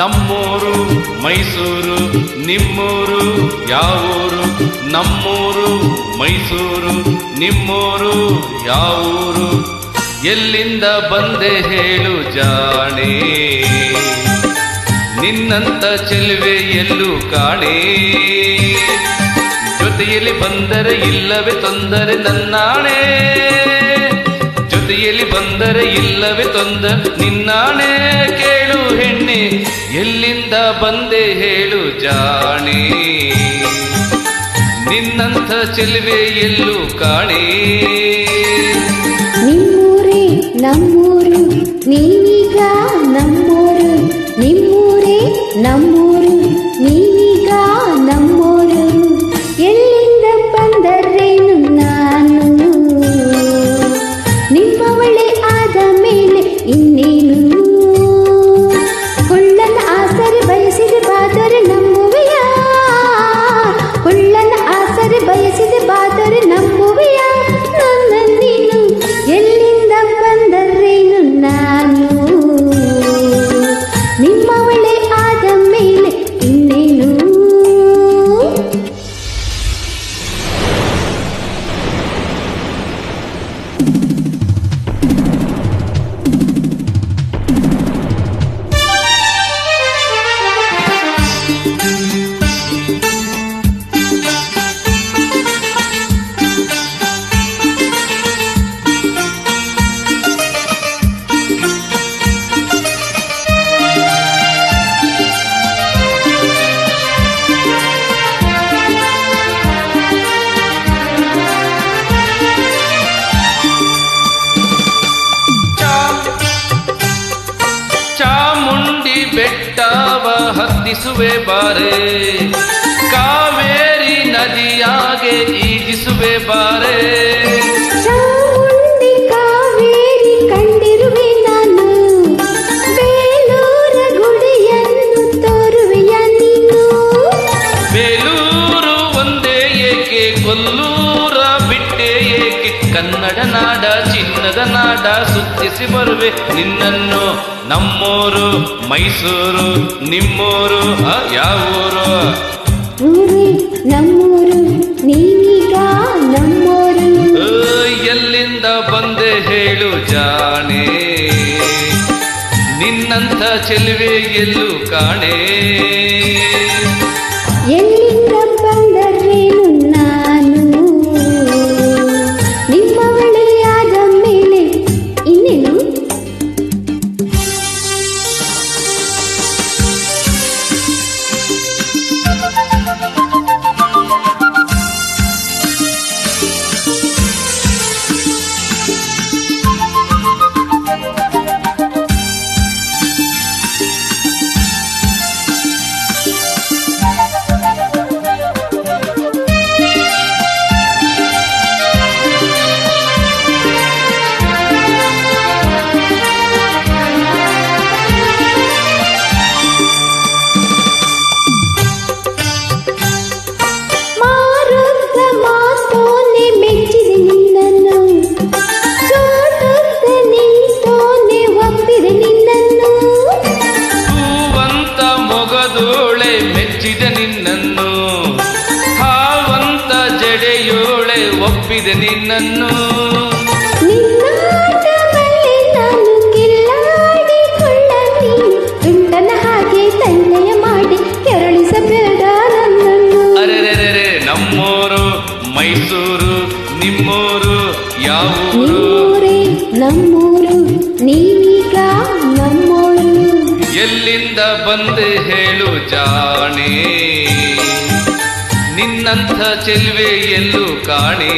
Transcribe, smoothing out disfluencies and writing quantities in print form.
ನಮ್ಮೂರು ಮೈಸೂರು ನಿಮ್ಮೂರು ಯಾವೂರು? ನಮ್ಮೂರು ಮೈಸೂರು ನಿಮ್ಮೂರು ಯಾವೂರು? ಎಲ್ಲಿಂದ ಬಂದೆ ಹೇಳು ಜಾಣೆ, ನಿನ್ನಂತ ಚೆಲುವೆ ಎಲ್ಲೂ ಕಾಣೆ. ಜೊತೆಯಲ್ಲಿ ಬಂದರೆ ಇಲ್ಲವೇ ತೊಂದರೆ ನನ್ನಾಣೆ, ಜೊತೆಯಲ್ಲಿ ಬಂದರೆ ಇಲ್ಲವೇ ತೊಂದರೆ ನಿನ್ನಾಣೆ. ಕೇಳು ಹೆಣ್ಣೆ, ಎಲ್ಲಿಂದ ಬಂದೆ ಹೇಳು ಜಾಣೆ, ನಿನ್ನಂಥ ಚೆಲುವೆ ಎಲ್ಲೂ ಕಾಣೆ. ನಿಮ್ಮೂರೇ ನಮ್ಮೂರು, ನೀವೀಗ ನಮ್ಮೂರು. ನಿಮ್ಮೂರೇ ನಮ್ಮೂರು, ನೀವೀಗ ನಮ್ಮೂರು. ಎಲ್ಲಿಂದ ಬಂದರೇನು ನಾನು, ನಿಮ್ಮವಳೆ ಆದ ಮೇಲೆ ಇನ್ನೇನು? ಕೊಳ್ಳನ ಆಸರೆ ಬಯಸಿದೆ ಬಾದರೆ ನಂಬುವೆಯ, ಕೊಳ್ಳನ ಆಸರೆ ಬಯಸಿದೆ ಬಾದರೆ ನಂಬುವೆಯ ನನ್ನ ನೀನು? ಎಲ್ಲಿಂದ ಬಂದರೇನು ನಾನು, ನಿಮ್ಮವಳೆ ಆದ ಮೇಲೆ ಇನ್ನೇನು? ಚಾಮುಂಡಿ ಬೆಟ್ಟವ ಹತ್ತಿಸುವೆ ಬಾರೆ, ಕಾವೇರಿ ನದಿಯಾಗೆ ಈಜಿಸುವೆ ಬಾರೆ. ಚಾಮುಂಡಿ ಕಾವೇರಿ ಕಂಡಿರುವೆ ನಾನು, ಬೇಲೂರ ಗುಡಿಯನ್ನು ತೋರುವೆಯ ನೀನು? ಬೇಲೂರು ಒಂದೇ ಏಕೆ, ಕೊಲ್ಲೂರ ಬಿಟ್ಟೆ ಏಕೆ? ಕನ್ನಡ ನಾಡ ಚಿನ್ನದ ನಾಡ ಸುತ್ತಿಸಿ ಬರುವೆ ನಿನ್ನನ್ನು. ನಮ್ಮೂರು ಮೈಸೂರು ನಿಮ್ಮೂರು ಯಾವೂರು? ಊರೇ ನಮ್ಮೂರು, ನೀವೀಗ ನಮ್ಮೂರು. ಎಲ್ಲಿಂದ ಬಂದೆ ಹೇಳು ಜಾಣೆ, ನಿನ್ನಂಥ ಚೆಲುವೆ ಎಲ್ಲೂ ಕಾಣೆ. ಎಲ್ಲಿಂದ ಬಂದರೇನು ನಾನು, ನಿಮ್ಮವಳೆ ಆದ ಮೇಲೆ ಇನ್ನೇನು? ಮೆಚ್ಚಿದೆ ನಿನ್ನನ್ನು, ಹಾವಂತ ಜಡೆಯೋಳೆ ಒಪ್ಪಿದೆ ನಿನ್ನನ್ನು. ನಿನ್ನಾಟ ಬಲ್ಲೆ ನಾನು ಕಿಲ್ಲಾಡಿಕೊಳ್ಳ, ನೀನು ತುಂಡನ ಹಾಗೆ ತನ್ನೆಯ ಮಾಡಿ ಕೆರಳಿಸಬೇಡ ನನ್ನನ್ನು. ಅರೆರೆರೆ ನಮ್ಮೂರು ಮೈಸೂರು ನಿಮ್ಮೂರು ಯಾವೂರು? ನಿಮ್ಮೂರೇ ನಮ್ಮೂರು, ನೀವೀಗ ನಮ್ಮೂರು. ಎಲ್ಲಿಂದ ಬಂದೆ ಹೇಳು ಜಾಣೆ, ನಿನ್ನಂಥ ಚೆಲುವೆ ಎಲ್ಲೂ ಕಾಣೆ.